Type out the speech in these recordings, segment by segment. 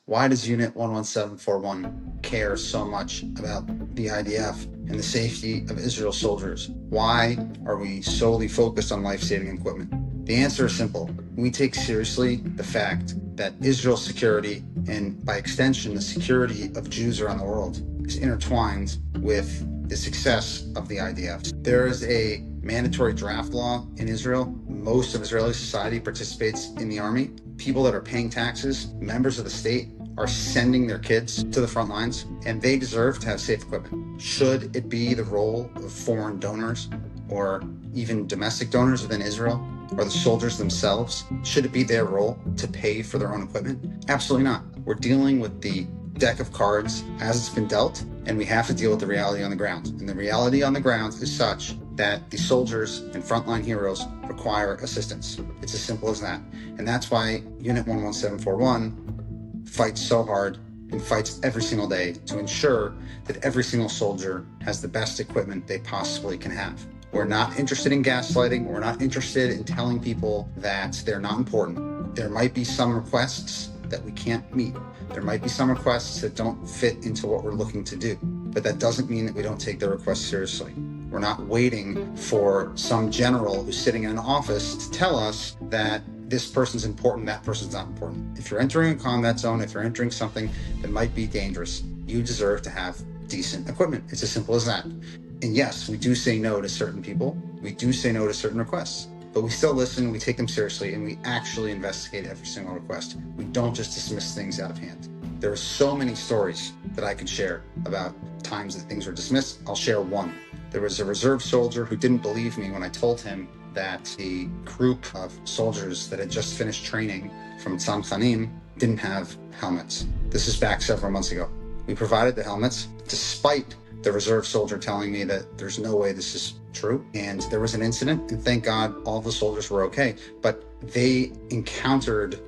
Why does Unit 11741 care so much about the IDF and the safety of Israel soldiers? Why are we solely focused on life-saving equipment? The answer is simple. We take seriously the fact that Israel's security, and by extension, the security of Jews around the world, is intertwined with the success of the IDF. There is a mandatory draft law in Israel. Most of Israeli society participates in the army. People that are paying taxes, members of the state, are sending their kids to the front lines, and they deserve to have safe equipment. Should it be the role of foreign donors or even domestic donors within Israel, or the soldiers themselves, should it be their role to pay for their own equipment? Absolutely not. We're dealing with the deck of cards as it's been dealt, and we have to deal with the reality on the ground. And the reality on the ground is such that the soldiers and frontline heroes require assistance. It's as simple as that. And that's why Unit 11741 fights so hard and fights every single day to ensure that every single soldier has the best equipment they possibly can have. We're not interested in gaslighting. We're not interested in telling people that they're not important. There might be some requests that we can't meet. There might be some requests that don't fit into what we're looking to do, but that doesn't mean that we don't take their requests seriously. We're not waiting for some general who's sitting in an office to tell us that this person's important, that person's not important. If you're entering a combat zone, if you're entering something that might be dangerous, you deserve to have decent equipment. It's as simple as that. And yes, we do say no to certain people. We do say no to certain requests, but we still listen, we take them seriously, and we actually investigate every single request. We don't just dismiss things out of hand. There are so many stories that I could share about times that things were dismissed. I'll share one. There was a reserve soldier who didn't believe me when I told him that the group of soldiers that had just finished training from Tzamchanim didn't have helmets. This is back several months ago. We provided the helmets despite the reserve soldier telling me that there's no way this is true. And there was an incident, and thank God all the soldiers were okay, but they encountered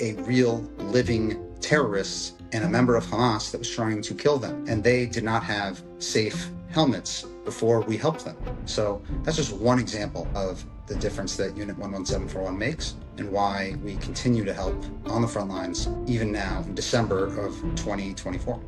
a real living terrorist and a member of Hamas that was trying to kill them. And they did not have safe helmets before we helped them. So that's just one example of the difference that Unit 11741 makes and why we continue to help on the front lines even now in December of 2024.